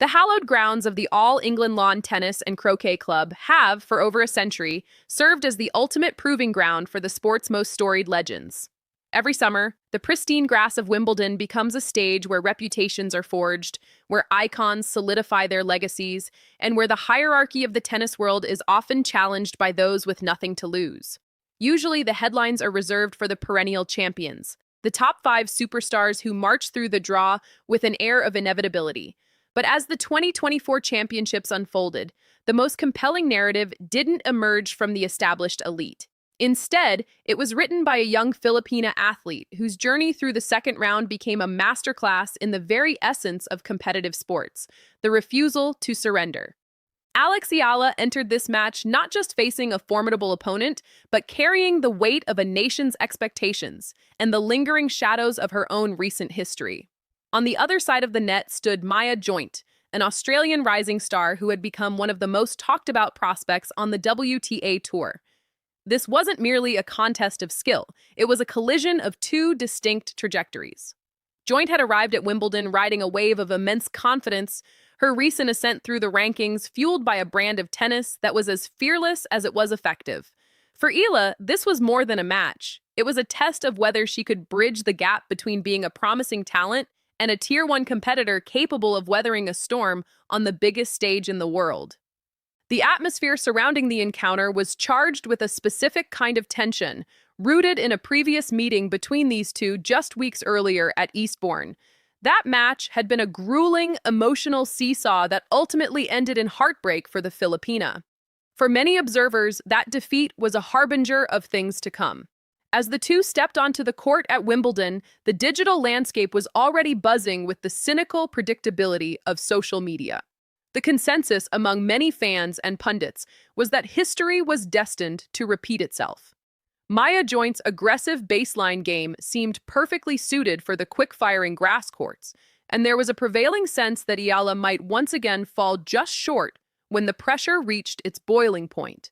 The hallowed grounds of the All England Lawn Tennis and Croquet Club have, for over a century, served as the ultimate proving ground for the sport's most storied legends. Every summer, the pristine grass of Wimbledon becomes a stage where reputations are forged, where icons solidify their legacies, and where the hierarchy of the tennis world is often challenged by those with nothing to lose. Usually, the headlines are reserved for the perennial champions, the top five superstars who march through the draw with an air of inevitability. But as the 2024 championships unfolded, the most compelling narrative didn't emerge from the established elite. Instead, it was written by a young Filipina athlete whose journey through the second round became a masterclass in the very essence of competitive sports, the refusal to surrender. Alex Eala entered this match not just facing a formidable opponent, but carrying the weight of a nation's expectations and the lingering shadows of her own recent history. On the other side of the net stood Maya Joint, an Australian rising star who had become one of the most talked-about prospects on the WTA Tour. This wasn't merely a contest of skill, it was a collision of two distinct trajectories. Joint had arrived at Wimbledon riding a wave of immense confidence, her recent ascent through the rankings fueled by a brand of tennis that was as fearless as it was effective. For Eala, this was more than a match. It was a test of whether she could bridge the gap between being a promising talent and a Tier 1 competitor capable of weathering a storm on the biggest stage in the world. The atmosphere surrounding the encounter was charged with a specific kind of tension, rooted in a previous meeting between these two just weeks earlier at Eastbourne. That match had been a grueling, emotional seesaw that ultimately ended in heartbreak for the Filipina. For many observers, that defeat was a harbinger of things to come. As the two stepped onto the court at Wimbledon, the digital landscape was already buzzing with the cynical predictability of social media. The consensus among many fans and pundits was that history was destined to repeat itself. Maya Joint's aggressive baseline game seemed perfectly suited for the quick-firing grass courts, and there was a prevailing sense that Eala might once again fall just short when the pressure reached its boiling point.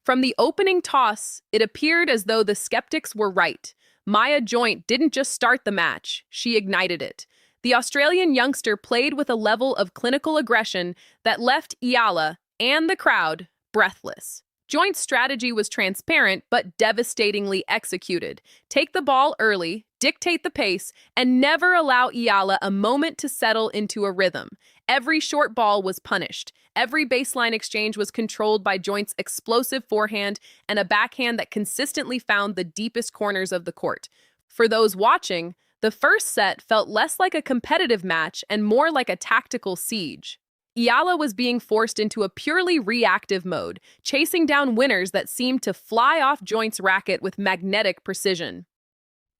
From the opening toss, it appeared as though the skeptics were right. Maya Joint didn't just start the match, she ignited it. The Australian youngster played with a level of clinical aggression that left Eala and the crowd breathless. Joint's strategy was transparent but devastatingly executed. Take the ball early, dictate the pace, and never allow Eala a moment to settle into a rhythm. Every short ball was punished. Every baseline exchange was controlled by Joint's explosive forehand and a backhand that consistently found the deepest corners of the court. For those watching, the first set felt less like a competitive match and more like a tactical siege. Eala was being forced into a purely reactive mode, chasing down winners that seemed to fly off Joint's racket with magnetic precision.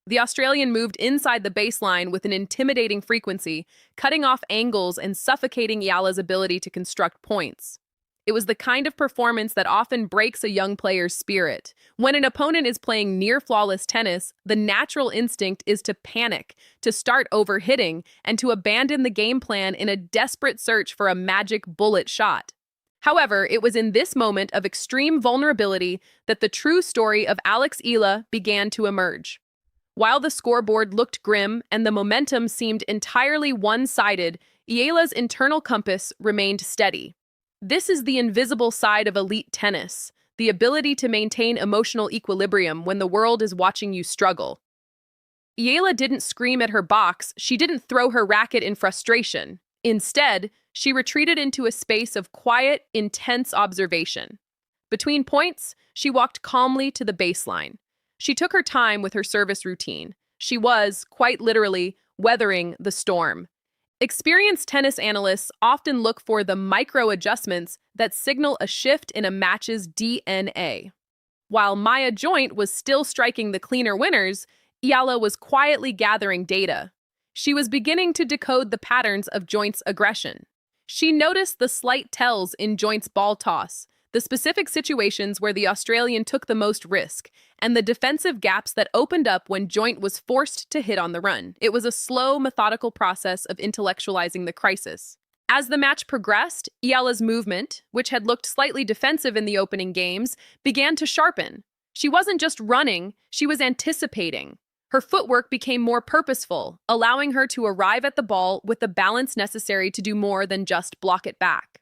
The Australian moved inside the baseline with an intimidating frequency, cutting off angles and suffocating Eala's ability to construct points. It was the kind of performance that often breaks a young player's spirit. When an opponent is playing near-flawless tennis, the natural instinct is to panic, to start overhitting, and to abandon the game plan in a desperate search for a magic bullet shot. However, it was in this moment of extreme vulnerability that the true story of Alex Eala began to emerge. While the scoreboard looked grim and the momentum seemed entirely one-sided, Eala's internal compass remained steady. This is the invisible side of elite tennis, the ability to maintain emotional equilibrium when the world is watching you struggle. Eala didn't scream at her box, she didn't throw her racket in frustration. Instead, she retreated into a space of quiet, intense observation. Between points, she walked calmly to the baseline. She took her time with her service routine. She was, quite literally, weathering the storm. Experienced tennis analysts often look for the micro-adjustments that signal a shift in a match's DNA. While Maya Joint was still striking the cleaner winners, Eala was quietly gathering data. She was beginning to decode the patterns of Joint's aggression. She noticed the slight tells in Joint's ball toss, the specific situations where the Australian took the most risk, and the defensive gaps that opened up when Joint was forced to hit on the run. It was a slow, methodical process of intellectualizing the crisis. As the match progressed, Eala's movement, which had looked slightly defensive in the opening games, began to sharpen. She wasn't just running, she was anticipating. Her footwork became more purposeful, allowing her to arrive at the ball with the balance necessary to do more than just block it back.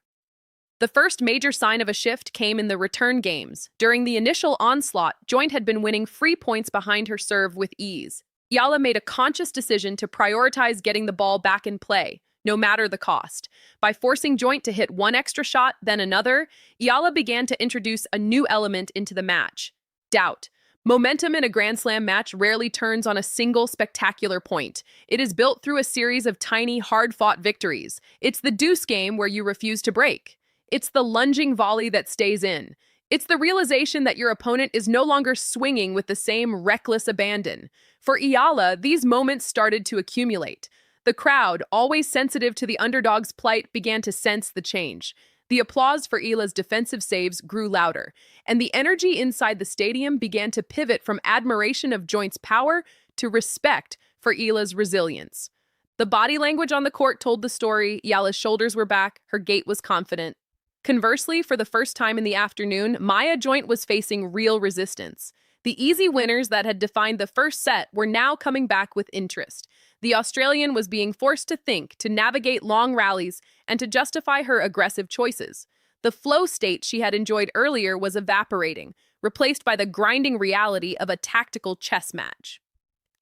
The first major sign of a shift came in the return games. During the initial onslaught, Joint had been winning free points behind her serve with ease. Eala made a conscious decision to prioritize getting the ball back in play, no matter the cost. By forcing Joint to hit one extra shot, then another, Eala began to introduce a new element into the match: doubt. Momentum in a Grand Slam match rarely turns on a single spectacular point. It is built through a series of tiny, hard-fought victories. It's the deuce game where you refuse to break. It's the lunging volley that stays in. It's the realization that your opponent is no longer swinging with the same reckless abandon. For Eala, these moments started to accumulate. The crowd, always sensitive to the underdog's plight, began to sense the change. The applause for Eala's defensive saves grew louder, and the energy inside the stadium began to pivot from admiration of Joint's power to respect for Eala's resilience. The body language on the court told the story. Eala's shoulders were back, her gait was confident. Conversely, for the first time in the afternoon, Maya Joint was facing real resistance. The easy winners that had defined the first set were now coming back with interest. The Australian was being forced to think, to navigate long rallies, and to justify her aggressive choices. The flow state she had enjoyed earlier was evaporating, replaced by the grinding reality of a tactical chess match.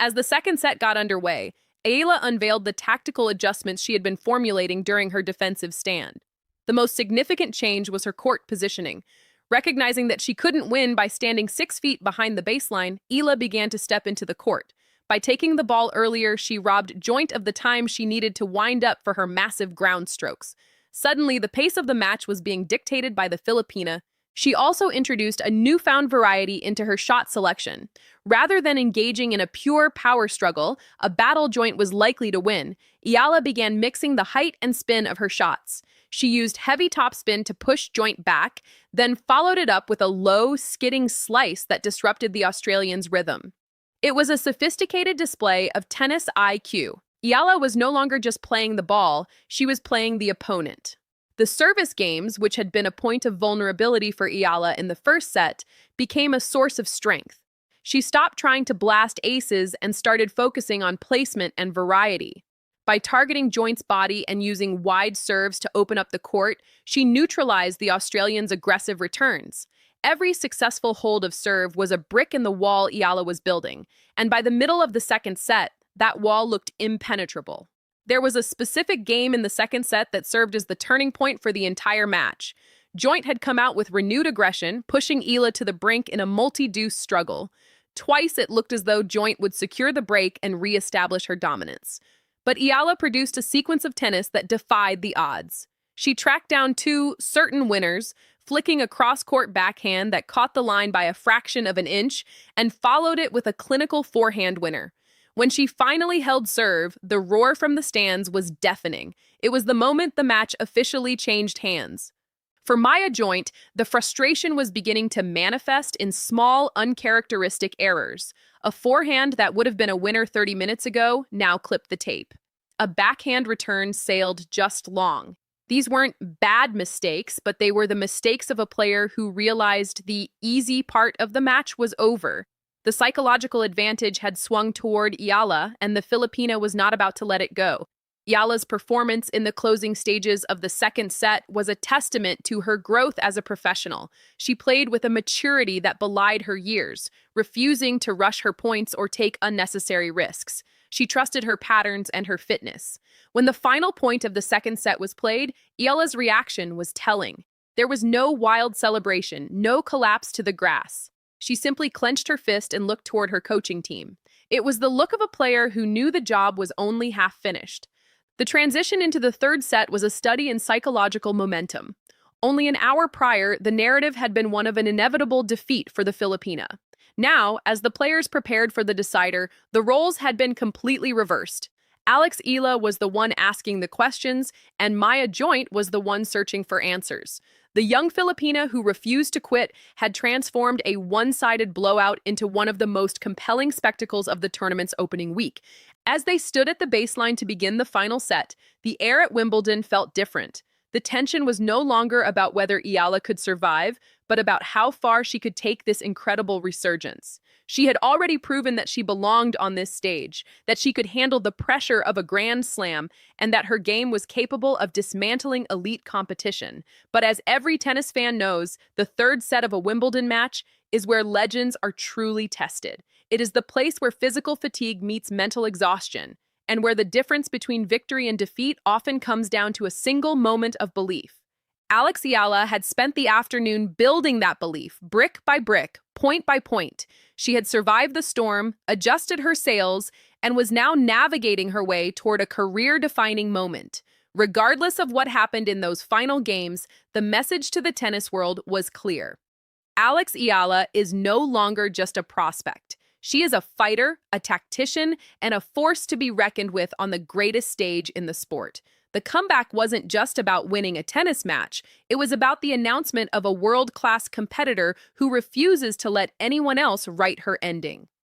As the second set got underway, Eala unveiled the tactical adjustments she had been formulating during her defensive stand. The most significant change was her court positioning. Recognizing that she couldn't win by standing 6 feet behind the baseline, Eala began to step into the court. By taking the ball earlier, she robbed Joint of the time she needed to wind up for her massive ground strokes. Suddenly, the pace of the match was being dictated by the Filipina. She also introduced a newfound variety into her shot selection. Rather than engaging in a pure power struggle, a battle Joint was likely to win, Eala began mixing the height and spin of her shots. She used heavy topspin to push Joint back, then followed it up with a low, skidding slice that disrupted the Australians' rhythm. It was a sophisticated display of tennis IQ. Eala was no longer just playing the ball, she was playing the opponent. The service games, which had been a point of vulnerability for Eala in the first set, became a source of strength. She stopped trying to blast aces and started focusing on placement and variety. By targeting Joint's body and using wide serves to open up the court, she neutralized the Australians' aggressive returns. Every successful hold of serve was a brick in the wall Eala was building, and by the middle of the second set, that wall looked impenetrable. There was a specific game in the second set that served as the turning point for the entire match. Joint had come out with renewed aggression, pushing Eala to the brink in a multi-deuce struggle. Twice it looked as though Joint would secure the break and re-establish her dominance. But Eala produced a sequence of tennis that defied the odds. She tracked down 2 certain winners, flicking a cross-court backhand that caught the line by a fraction of an inch, and followed it with a clinical forehand winner. When she finally held serve, the roar from the stands was deafening. It was the moment the match officially changed hands. For Maya Joint, the frustration was beginning to manifest in small, uncharacteristic errors. A forehand that would have been a winner 30 minutes ago now clipped the tape. A backhand return sailed just long. These weren't bad mistakes, but they were the mistakes of a player who realized the easy part of the match was over. The psychological advantage had swung toward Eala, and the Filipina was not about to let it go. Eala's performance in the closing stages of the second set was a testament to her growth as a professional. She played with a maturity that belied her years, refusing to rush her points or take unnecessary risks. She trusted her patterns and her fitness. When the final point of the second set was played, Eala's reaction was telling. There was no wild celebration, no collapse to the grass. She simply clenched her fist and looked toward her coaching team. It was the look of a player who knew the job was only half finished. The transition into the third set was a study in psychological momentum. Only an hour prior, the narrative had been one of an inevitable defeat for the Filipina. Now, as the players prepared for the decider, the roles had been completely reversed. Alex Eala was the one asking the questions, and Maya Joint was the one searching for answers. The young Filipina who refused to quit had transformed a one-sided blowout into one of the most compelling spectacles of the tournament's opening week. As they stood at the baseline to begin the final set, the air at Wimbledon felt different. The tension was no longer about whether Eala could survive, but about how far she could take this incredible resurgence. She had already proven that she belonged on this stage, that she could handle the pressure of a grand slam, and that her game was capable of dismantling elite competition. But as every tennis fan knows, the third set of a Wimbledon match is where legends are truly tested. It is the place where physical fatigue meets mental exhaustion, and where the difference between victory and defeat often comes down to a single moment of belief. Alex Eala had spent the afternoon building that belief, brick by brick, point by point. She had survived the storm, adjusted her sails, and was now navigating her way toward a career-defining moment. Regardless of what happened in those final games, the message to the tennis world was clear. Alex Eala is no longer just a prospect. She is a fighter, a tactician, and a force to be reckoned with on the greatest stage in the sport. The comeback wasn't just about winning a tennis match. It was about the announcement of a world-class competitor who refuses to let anyone else write her ending.